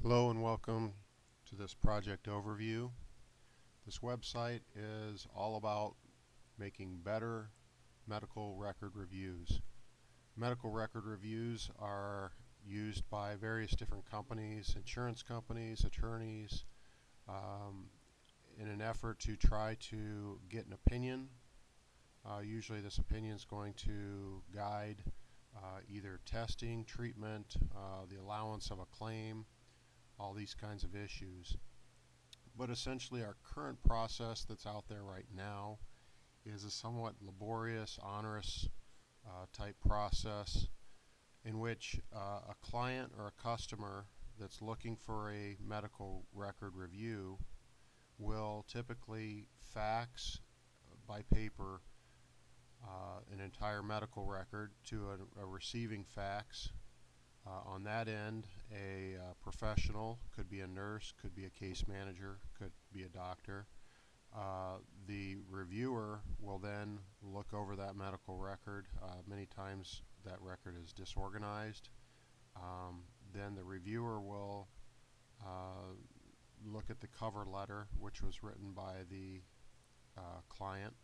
Hello and welcome to this project overview. This website is all about making better medical record reviews. Medical record reviews are used by various different companies, insurance companies, attorneys, in an effort to try to get an opinion. Usually this opinion is going to guide either testing, treatment, the allowance of a claim, all these kinds of issues. But essentially our current process that's out there right now is a somewhat laborious, onerous type process in which a client or a customer that's looking for a medical record review will typically fax by paper an entire medical record to a receiving fax. On that end, a professional, could be a nurse, could be a case manager, could be a doctor. The reviewer will then look over that medical record. Many times that record is disorganized. Then the reviewer will look at the cover letter, which was written by the client.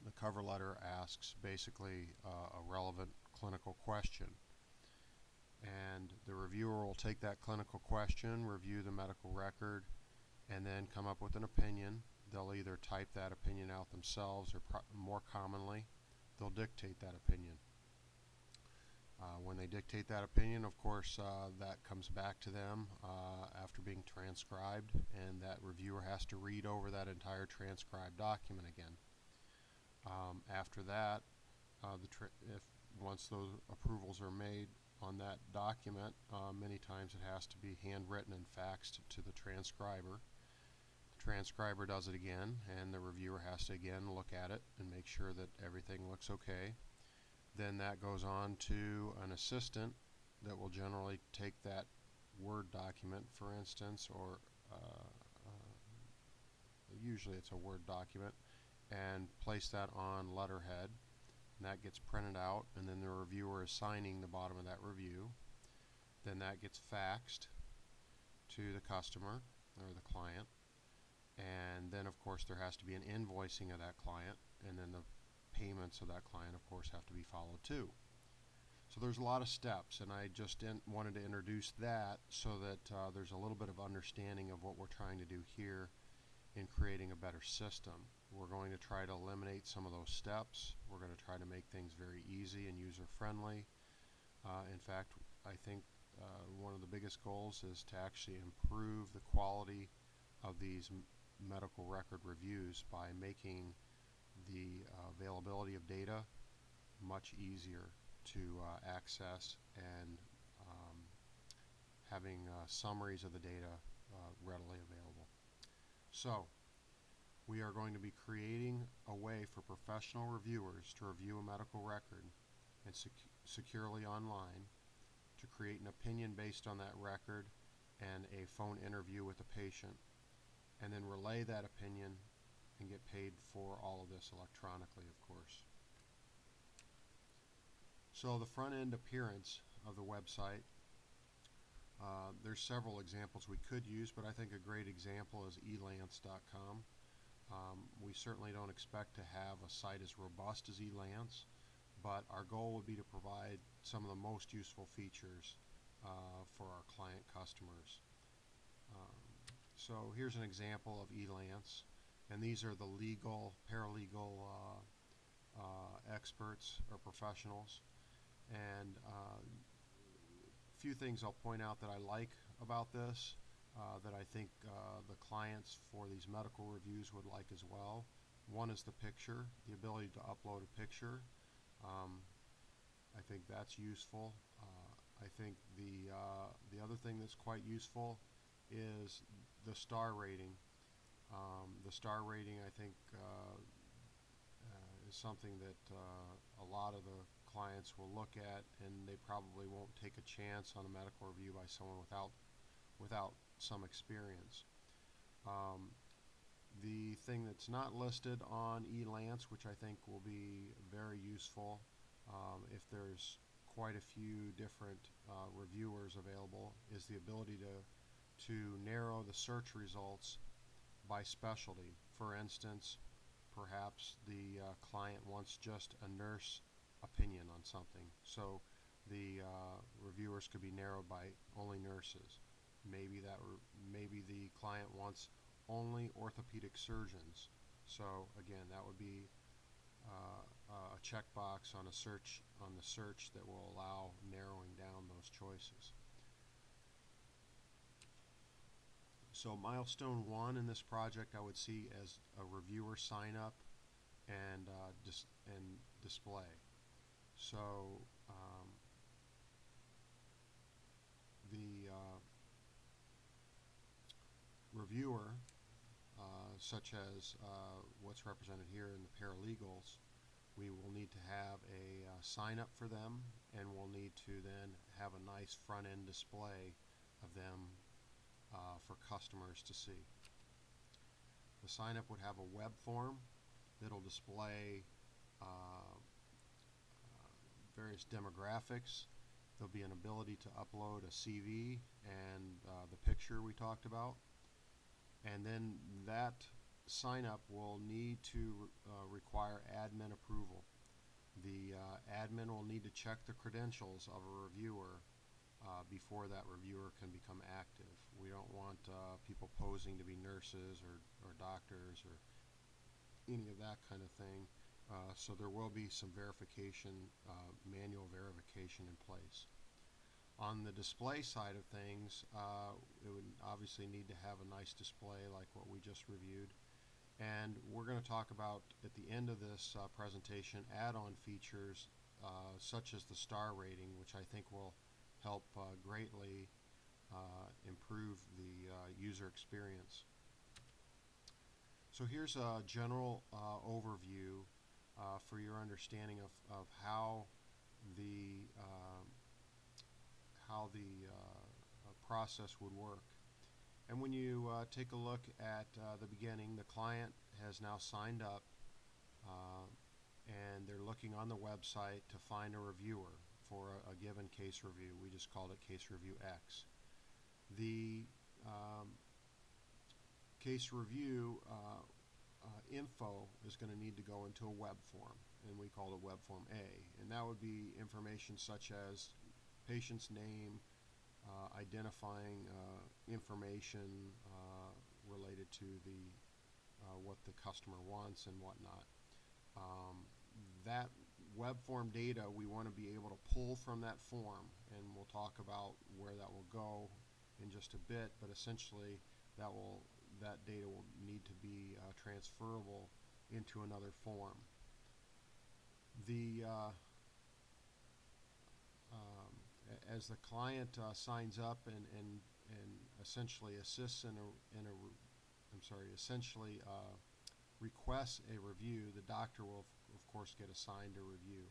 The cover letter asks basically a relevant clinical question. And the reviewer will take that clinical question, review the medical record, and then come up with an opinion. They'll either type that opinion out themselves or more commonly, they'll dictate that opinion. When they dictate that opinion, of course, that comes back to them after being transcribed, and that reviewer has to read over that entire transcribed document again. After that, once those approvals are made on that document, many times it has to be handwritten and faxed to the transcriber. The transcriber does it again, and the reviewer has to again look at it and make sure that everything looks okay. Then that goes on to an assistant that will generally take that Word document, for instance, or usually it's a Word document, and place that on letterhead. And that gets printed out, and then the reviewer is signing the bottom of that review. Then that gets faxed to the customer or the client, and then of course there has to be an invoicing of that client, and then the payments of that client of course have to be followed too. So there's a lot of steps, and I just wanted to introduce that so that there's a little bit of understanding of what we're trying to do here in creating a better system. We're going to try to eliminate some of those steps. We're going to try to make things very easy and user-friendly. In fact, I think one of the biggest goals is to actually improve the quality of these medical record reviews by making the availability of data much easier to access, and having summaries of the data readily available. So we are going to be creating a way for professional reviewers to review a medical record and securely online, to create an opinion based on that record and a phone interview with the patient, and then relay that opinion and get paid for all of this electronically, of course. So the front end appearance of the website, there's several examples we could use, but I think a great example is elance.com. We certainly don't expect to have a site as robust as Elance, but our goal would be to provide some of the most useful features for our client customers. So here's an example of Elance, and these are the legal, paralegal experts or professionals. And a few things I'll point out that I like about this, that I think the clients for these medical reviews would like as well. One is the picture, the ability to upload a picture. I think that's useful. I think the other thing that's quite useful is the star rating. The star rating, I think, is something that a lot of the clients will look at, and they probably won't take a chance on a medical review by someone without some experience. The thing that's not listed on Elance, which I think will be very useful if there's quite a few different reviewers available, is is the ability to narrow the search results by specialty. For instance, perhaps the client wants just a nurse opinion on something, so the reviewers could be narrowed by only nurses. Maybe the client wants only orthopedic surgeons, so again that would be a checkbox on the search that will allow narrowing down those choices. So milestone 1 in this project I would see as a reviewer sign up and display. So the reviewer, such as what's represented here in the paralegals, we will need to have a sign up for them, and we'll need to then have a nice front end display of them for customers to see. The sign up would have a web form that'll display various demographics. There'll be an ability to upload a CV and the picture we talked about, and then that sign up will need to require admin approval. The admin will need to check the credentials of a reviewer before that reviewer can become active. We don't want people posing to be nurses or doctors or any of that kind of thing. So there will be some verification, manual verification in place. On the display side of things, it would obviously need to have a nice display like what we just reviewed. And we're going to talk about, at the end of this presentation, add-on features such as the star rating, which I think will help greatly improve the user experience. So here's a general overview for your understanding of how the process would work. And when you take a look at the beginning, the client has now signed up and they're looking on the website to find a reviewer for a given case review. We just called it case review X. The case review info is going to need to go into a web form, and we call it web form A, and that would be information such as patient's name, identifying information related to the what the customer wants and whatnot. That web form data we want to be able to pull from that form, and we'll talk about where that will go in just a bit, but essentially that data will need to be transferable into another form. As the client signs up and essentially assists essentially requests a review, the doctor will of course get assigned a review.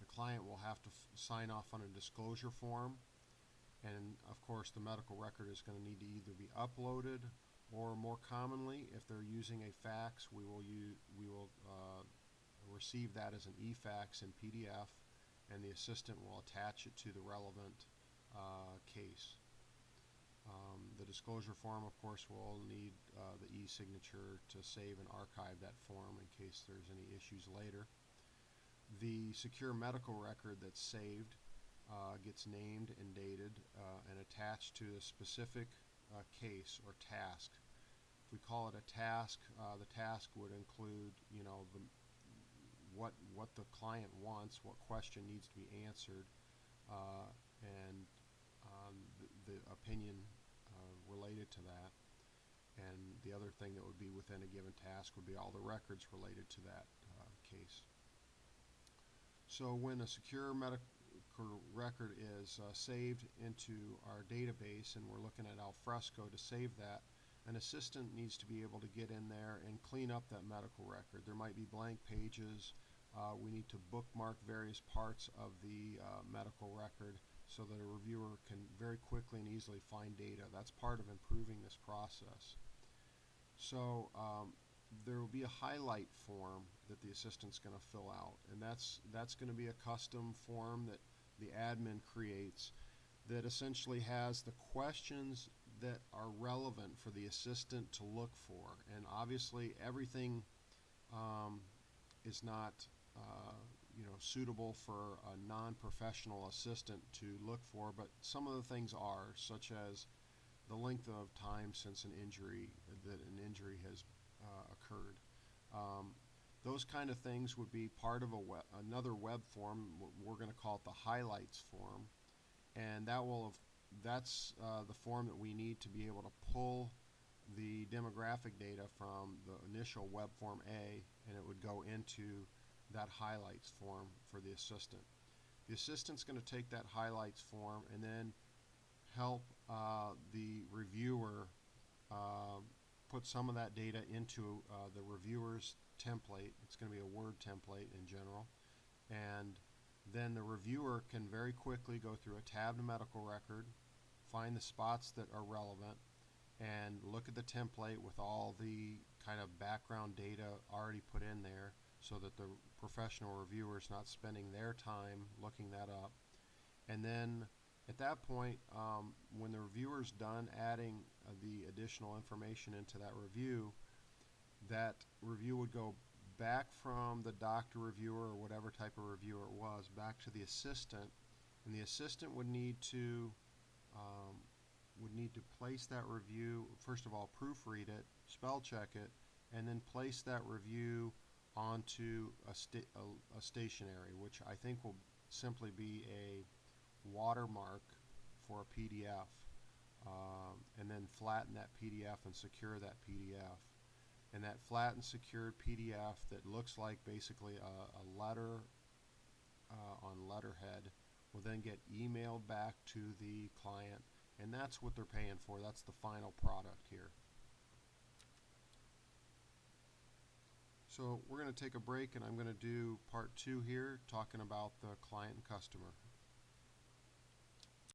The client will have to sign off on a disclosure form, and of course the medical record is going to need to either be uploaded, or more commonly, if they're using a fax, we will receive that as an e-fax in PDF, and the assistant will attach it to the relevant case. The disclosure form, of course, will need the e-signature to save and archive that form in case there's any issues later. The secure medical record that's saved gets named and dated and attached to a specific case or task. If we call it a task, the task would include, what the client wants, what question needs to be answered, and the opinion related to that. And the other thing that would be within a given task would be all the records related to that case. So when a secure medical record is saved into our database, and we're looking at Alfresco to save that, an assistant needs to be able to get in there and clean up that medical record. There might be blank pages. We need to bookmark various parts of the medical record so that a reviewer can very quickly and easily find data. That's part of improving this process. So there will be a highlight form that the assistant's going to fill out, and that's going to be a custom form that the admin creates. that essentially has the questions that are relevant for the assistant to look for. And obviously everything is not suitable for a non-professional assistant to look for, but some of the things are, such as the length of time since an injury has occurred. Those kind of things would be part of another web form. We're going to call it the highlights form, and that's the form that we need to be able to pull the demographic data from the initial web form A, and it would go into that highlights form for the assistant. The assistant's going to take that highlights form and then help the reviewer put some of that data into the reviewer's template. It's going to be a Word template in general, and then the reviewer can very quickly go through a tabbed medical record, find the spots that are relevant, and look at the template with all the kind of background data already put in there, so that the professional reviewer is not spending their time looking that up. And then at that point, when the reviewer's done adding the additional information into that review would go back from the doctor reviewer or whatever type of reviewer it was back to the assistant, and the assistant would need to place that review, first of all proofread it, spell check it, and then place that review onto a stationery, which I think will simply be a watermark for a PDF, and then flatten that PDF and secure that PDF. And that flattened, secured PDF that looks like basically a letter on letterhead will then get emailed back to the client, and that's what they're paying for. That's the final product here. So we're going to take a break, and I'm going to do part 2 here, talking about the client and customer.